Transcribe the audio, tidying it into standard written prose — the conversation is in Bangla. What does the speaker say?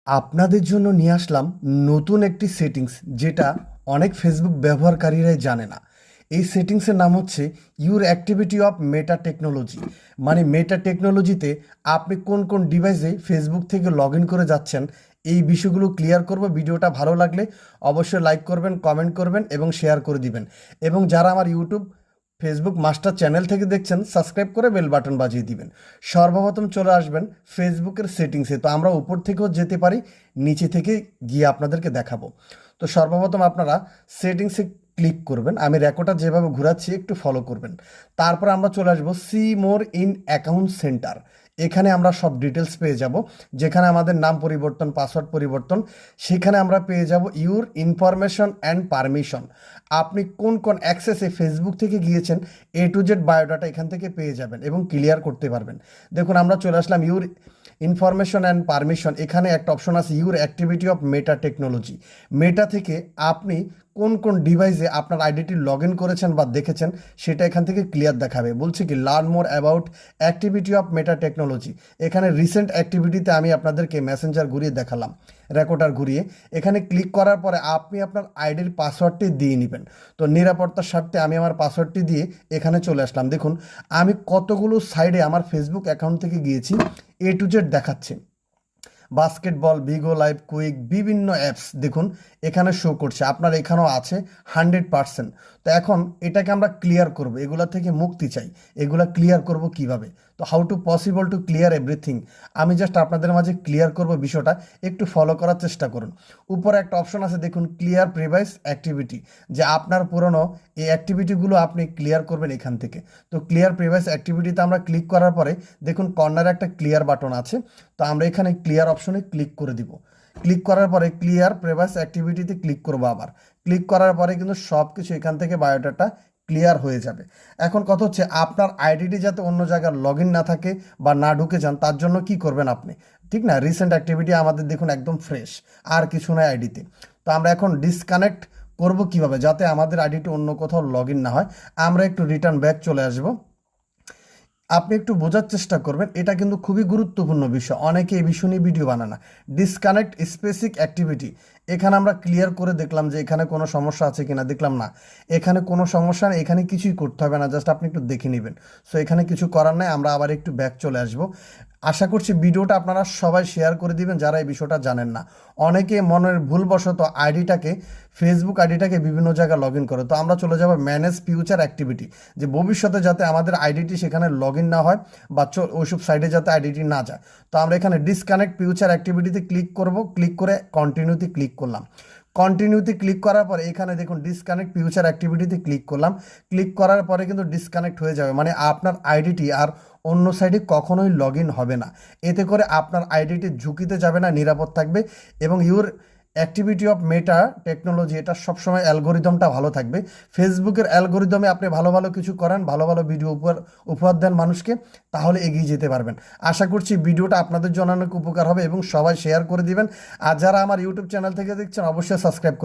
আপনাদের জন্য নিয়ে আসলাম নতুন একটি সেটিংস, যেটা অনেক ফেসবুক ব্যবহারকারীরাই জানে না। এই সেটিংসের নাম হচ্ছে your activity of Meta technology. মানে মেটা টেকনোলজিতে আপনি কোন কোন ডিভাইসে ফেসবুক থেকে লগ ইন করে যাচ্ছেন, এই বিষয়গুলো ক্লিয়ার করব। ভিডিওটা ভালো লাগলে অবশ্যই লাইক করবেন, কমেন্ট করবেন এবং শেয়ার করে দিবেন। এবং যারা আমার ইউটিউব, ফেসবুক মাস্টার চ্যানেল থেকে দেখছেন, সাবস্ক্রাইব করে বেল বাটন বাজিয়ে দিবেন। সর্বপ্রথম চলে আসবেন ফেসবুকের সেটিংসে। তো আমরা উপর থেকেও যেতে পারি, নিচে থেকে গিয়ে আপনাদেরকে দেখাবো। তো সর্বপ্রথম আপনারা সেটিংসে ক্লিক করবেন। আমি রেকর্ডটা যেভাবে ঘোরাচ্ছি একটু ফলো করবেন। তারপর আমরা চলে আসবো see more in account centre. এখানে আমরা সব ডিটেলস পেয়ে যাব, যেখানে আমাদের নাম পরিবর্তন, পাসওয়ার্ড পরিবর্তন, সেখানে আমরা পেয়ে যাব ইউর ইনফরমেশন অ্যান্ড পারমিশন। আপনি কোন কোন অ্যাক্সেসে ফেসবুক থেকে গিয়েছেন, A to Z বায়োডাটা এখান থেকে পেয়ে যাবেন এবং ক্লিয়ার করতে পারবেন। দেখুন আমরা চলে আসলাম ইউর ইনফরমেশন অ্যান্ড পারমিশন। এখানে একটা অপশন আছে your activity of Meta technology. Meta থেকে আপনি কোন কোন ডিভাইসে আপনার আইডিটি লগ ইন করেছেন বা দেখেছেন, সেটা এখান থেকে ক্লিয়ার দেখাবে। বলছে কি learn more about activity of Meta technology. এখানে রিসেন্ট অ্যাক্টিভিটিতে আমি আপনাদেরকে মেসেঞ্জার ঘুরিয়ে দেখালাম, রেকর্ডার ঘুরিয়ে। এখানে ক্লিক করার পরে আপনি আপনার আইডির পাসওয়ার্ডটি দিয়ে নেবেন। তো নিরাপত্তার স্বার্থে আমি আমার পাসওয়ার্ডটি দিয়ে এখানে চলে আসলাম। দেখুন আমি কতগুলো সাইডে আমার ফেসবুক অ্যাকাউন্ট থেকে গিয়েছি, A to Z দেখাচ্ছে। বাস্কেটবল, বিগো লাইভ, কুইক, বিভিন্ন অ্যাপস দেখুন এখানে শো করছে। আপনার এখানেও আছে 100%। তো এখন এটাকে আমরা ক্লিয়ার করব, এগুলা থেকে মুক্তি চাই। এগুলা ক্লিয়ার করব কিভাবে? তো how to possible to clear everything, আমি জাস্ট আপনাদের মাঝে ক্লিয়ার করব বিষয়টা, একটু ফলো করার চেষ্টা করুন। উপরে একটা অপশন আছে দেখুন, ক্লিয়ার প্রিভাইস অ্যাক্টিভিটি, যে আপনার পুরনো এই অ্যাক্টিভিটিগুলো আপনি ক্লিয়ার করবেন এখান থেকে। তো ক্লিয়ার প্রিভাইস অ্যাক্টিভিটিতে আমরা ক্লিক করার পরে দেখুন কর্নারে একটা ক্লিয়ার বাটন আছে। তো আমরা এখানে ক্লিয়ার অপশনে ক্লিক করে দিব। ক্লিক করার পরে ক্লিয়ার প্রিভাইস অ্যাক্টিভিটিতে ক্লিক করবো আবার। ক্লিক করার পরে কিন্তু সব কিছু এখান থেকে বায়োডাটা ক্লিয়ার হয়ে যাবে। এখন কথা হচ্ছে আপনার আইডিটি যাতে অন্য জায়গায় লগ ইন না থাকে বা না ঢুকে যান, তার জন্য কি করবেন আপনি, ঠিক না? রিসেন্ট অ্যাক্টিভিটি আমাদের দেখুন একদম ফ্রেশ, আর কিছু নয় আইডিতে। তো আমরা এখন ডিসকানেক্ট করব কিভাবে, যাতে আমাদের আইডিটি অন্য কোথাও লগ ইন না হয়। আমরা একটু রিটার্ন ব্যাক চলে আসবো। আপনি একটু বোঝার চেষ্টা করবেন, এটা কিন্তু খুবই গুরুত্বপূর্ণ বিষয়, অনেকে এই বিষয় নিয়ে ভিডিও বানায় না। ডিসকানেক্ট স্পেসিফিক অ্যাক্টিভিটি, এখানে আমরা ক্লিয়ার করে দেখলাম যে এখানে কোনো সমস্যা আছে কিনা, দেখলাম না, এখানে কোনো সমস্যা নেই, এখানে কিছুই করতে হবে না, জাস্ট আপনি একটু দেখে নেবেন। সো এখানে কিছু করার নাই, আমরা আবার একটু ব্যাক চলে আসব। আশা করছি ভিডিওটা আপনারা সবাই শেয়ার করে দিবেন যারা এই বিষয়টা জানেন না। অনেকে মনের ভুলবশত আইডিটাকে, ফেসবুক আইডিটাকে বিভিন্ন জায়গায় লগ ইন করে। তো আমরা চলে যাব ম্যানেজ ফিউচার অ্যাক্টিভিটি, যে ভবিষ্যতে যাতে আমাদের আইডিটি সেখানে লগ ইন না হয় বা ওইসব সাইডে যাতে আইডিটি না যায়। তো আমরা এখানে ডিসকানেক্ট ফিউচার অ্যাক্টিভিটিতে ক্লিক করব। ক্লিক করে কন্টিনিউতে ক্লিক করলাম। কন্টিনিউতে ক্লিক করার পরে এখানে দেখুন ডিসকানেক্ট ফিউচার অ্যাক্টিভিটিতে ক্লিক করলাম। ক্লিক করার পরে কিন্তু ডিসকানেক্ট হয়ে যাবে, মানে আপনার আইডিটি আর অন্য সাইডে কখনোই লগ ইন হবে না। এতে করে আপনার আইডিটি ঝুঁকিতে যাবে না, নিরাপদ থাকবে। এবং your activity of Meta technology, এটা সবসময় অ্যালগোরিদমটা ভালো থাকবে। ফেসবুকের অ্যালগোরিদমে আপনি ভালো ভালো কিছু করেন, ভালো ভালো ভিডিও উপহার দেন মানুষকে, তাহলে এগিয়ে যেতে পারবেন। আশা করছি ভিডিওটা আপনাদের জন্য অনেক উপকার হবে এবং সবাই শেয়ার করে দিবেন। আর যারা আমার ইউটিউব চ্যানেল থেকে দেখছেন অবশ্যই সাবস্ক্রাইব করুন।